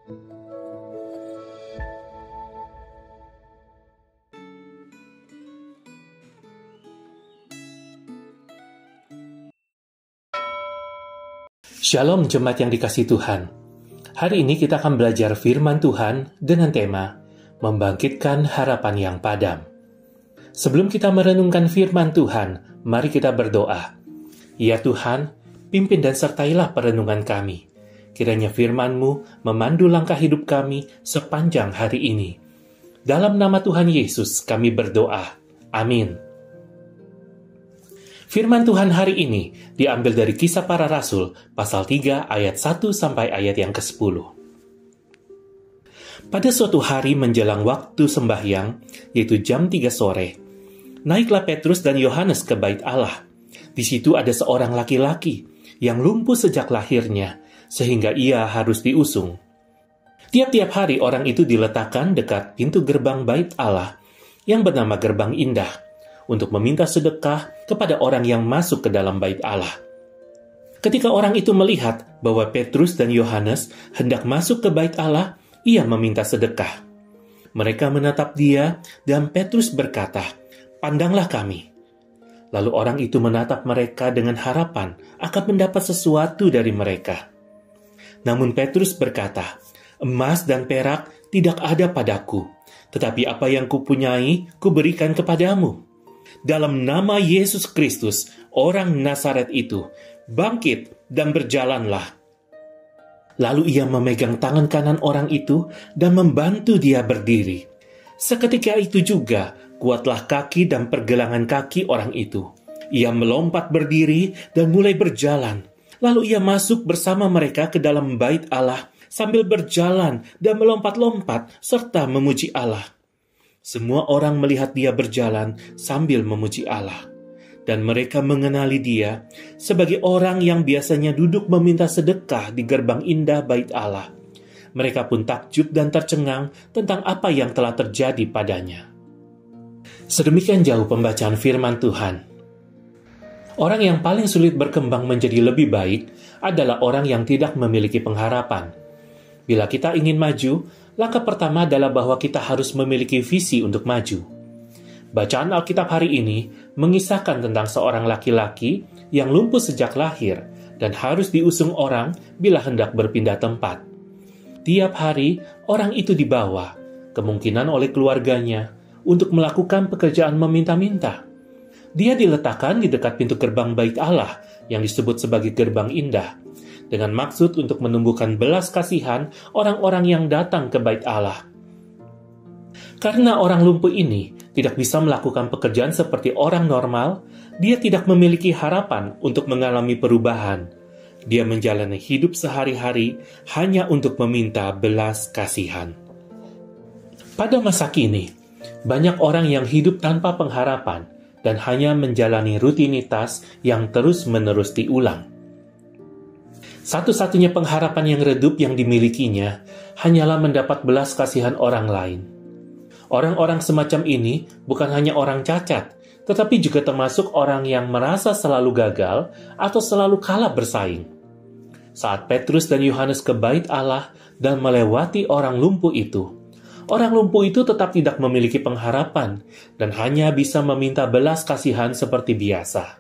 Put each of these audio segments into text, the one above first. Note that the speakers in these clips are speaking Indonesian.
Shalom jemaat yang dikasihi Tuhan. Hari ini kita akan belajar firman Tuhan dengan tema Membangkitkan Harapan yang Padam. Sebelum kita merenungkan firman Tuhan, mari kita berdoa. Ya Tuhan, pimpin dan sertailah perenungan kami. Kiranya firman-Mu memandu langkah hidup kami sepanjang hari ini. Dalam nama Tuhan Yesus kami berdoa. Amin. Firman Tuhan hari ini diambil dari Kisah Para Rasul, pasal 3 ayat 1 sampai ayat yang ke-10. Pada suatu hari menjelang waktu sembahyang, yaitu jam 3 sore, naiklah Petrus dan Yohanes ke bait Allah. Di situ ada seorang laki-laki yang lumpuh sejak lahirnya, sehingga ia harus diusung. Tiap-tiap hari orang itu diletakkan dekat pintu gerbang bait Allah, yang bernama Gerbang Indah, untuk meminta sedekah kepada orang yang masuk ke dalam bait Allah. Ketika orang itu melihat bahwa Petrus dan Yohanes hendak masuk ke bait Allah, ia meminta sedekah. Mereka menatap dia dan Petrus berkata, "Pandanglah kami." Lalu orang itu menatap mereka dengan harapan akan mendapat sesuatu dari mereka. Namun Petrus berkata, "Emas dan perak tidak ada padaku, tetapi apa yang kupunyai kuberikan kepadamu. Dalam nama Yesus Kristus, orang Nazaret itu, bangkit dan berjalanlah." Lalu ia memegang tangan kanan orang itu dan membantu dia berdiri. Seketika itu juga, kuatlah kaki dan pergelangan kaki orang itu. Ia melompat berdiri dan mulai berjalan. Lalu ia masuk bersama mereka ke dalam bait Allah sambil berjalan dan melompat-lompat serta memuji Allah. Semua orang melihat dia berjalan sambil memuji Allah, dan mereka mengenali dia sebagai orang yang biasanya duduk meminta sedekah di gerbang indah bait Allah. Mereka pun takjub dan tercengang tentang apa yang telah terjadi padanya. Sedemikian jauh pembacaan firman Tuhan. Orang yang paling sulit berkembang menjadi lebih baik adalah orang yang tidak memiliki pengharapan. Bila kita ingin maju, langkah pertama adalah bahwa kita harus memiliki visi untuk maju. Bacaan Alkitab hari ini mengisahkan tentang seorang laki-laki yang lumpuh sejak lahir dan harus diusung orang bila hendak berpindah tempat. Tiap hari, orang itu dibawa, kemungkinan oleh keluarganya, untuk melakukan pekerjaan meminta-minta. Dia diletakkan di dekat pintu gerbang bait Allah yang disebut sebagai Gerbang Indah, dengan maksud untuk menumbuhkan belas kasihan orang-orang yang datang ke bait Allah. Karena orang lumpuh ini tidak bisa melakukan pekerjaan seperti orang normal, dia tidak memiliki harapan untuk mengalami perubahan. Dia menjalani hidup sehari-hari hanya untuk meminta belas kasihan. Pada masa kini, banyak orang yang hidup tanpa pengharapan dan hanya menjalani rutinitas yang terus-menerus diulang. Satu-satunya pengharapan yang redup yang dimilikinya hanyalah mendapat belas kasihan orang lain. Orang-orang semacam ini bukan hanya orang cacat, tetapi juga termasuk orang yang merasa selalu gagal atau selalu kalah bersaing. Saat Petrus dan Yohanes ke bait Allah dan melewati orang lumpuh itu tetap tidak memiliki pengharapan dan hanya bisa meminta belas kasihan seperti biasa.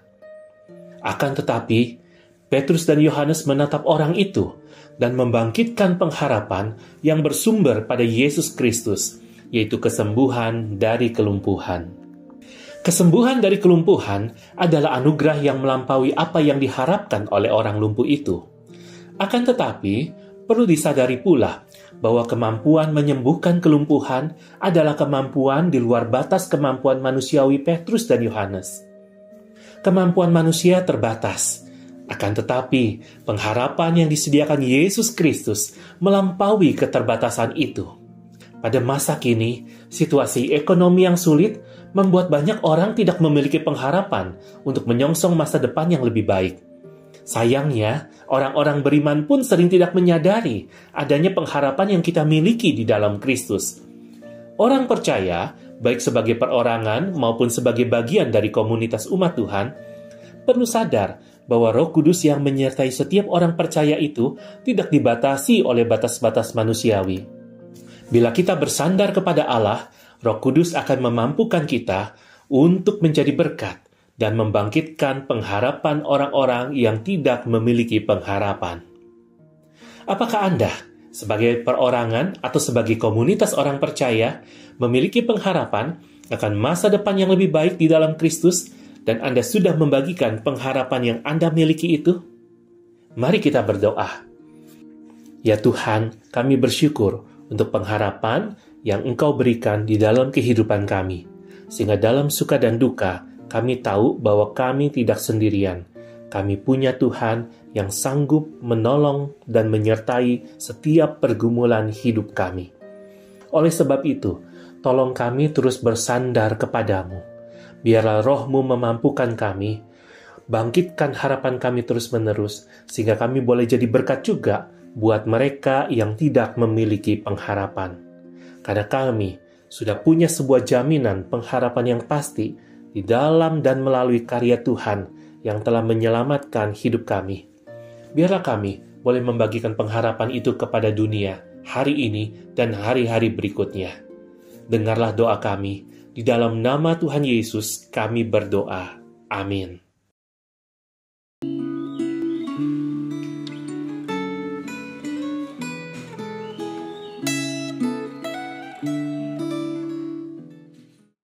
Akan tetapi, Petrus dan Yohanes menatap orang itu dan membangkitkan pengharapan yang bersumber pada Yesus Kristus, yaitu kesembuhan dari kelumpuhan. Kesembuhan dari kelumpuhan adalah anugerah yang melampaui apa yang diharapkan oleh orang lumpuh itu. Akan tetapi, perlu disadari pula bahwa kemampuan menyembuhkan kelumpuhan adalah kemampuan di luar batas kemampuan manusiawi Petrus dan Yohanes. Kemampuan manusia terbatas. Akan tetapi, pengharapan yang disediakan Yesus Kristus melampaui keterbatasan itu. Pada masa kini, situasi ekonomi yang sulit membuat banyak orang tidak memiliki pengharapan untuk menyongsong masa depan yang lebih baik. Sayangnya, orang-orang beriman pun sering tidak menyadari adanya pengharapan yang kita miliki di dalam Kristus. Orang percaya, baik sebagai perorangan maupun sebagai bagian dari komunitas umat Tuhan, perlu sadar bahwa Roh Kudus yang menyertai setiap orang percaya itu tidak dibatasi oleh batas-batas manusiawi. Bila kita bersandar kepada Allah, Roh Kudus akan memampukan kita untuk menjadi berkat dan membangkitkan pengharapan orang-orang yang tidak memiliki pengharapan. Apakah Anda, sebagai perorangan atau sebagai komunitas orang percaya, memiliki pengharapan akan masa depan yang lebih baik di dalam Kristus, dan Anda sudah membagikan pengharapan yang Anda miliki itu? Mari kita berdoa. Ya Tuhan, kami bersyukur untuk pengharapan yang Engkau berikan di dalam kehidupan kami, sehingga dalam suka dan duka, kami tahu bahwa kami tidak sendirian. Kami punya Tuhan yang sanggup menolong dan menyertai setiap pergumulan hidup kami. Oleh sebab itu, tolong kami terus bersandar kepadamu. Biarlah Roh-Mu memampukan kami, bangkitkan harapan kami terus-menerus, sehingga kami boleh jadi berkat juga buat mereka yang tidak memiliki pengharapan. Karena kami sudah punya sebuah jaminan pengharapan yang pasti di dalam dan melalui karya Tuhan yang telah menyelamatkan hidup kami. Biarlah kami boleh membagikan pengharapan itu kepada dunia hari ini dan hari-hari berikutnya. Dengarlah doa kami. Di dalam nama Tuhan Yesus kami berdoa. Amin.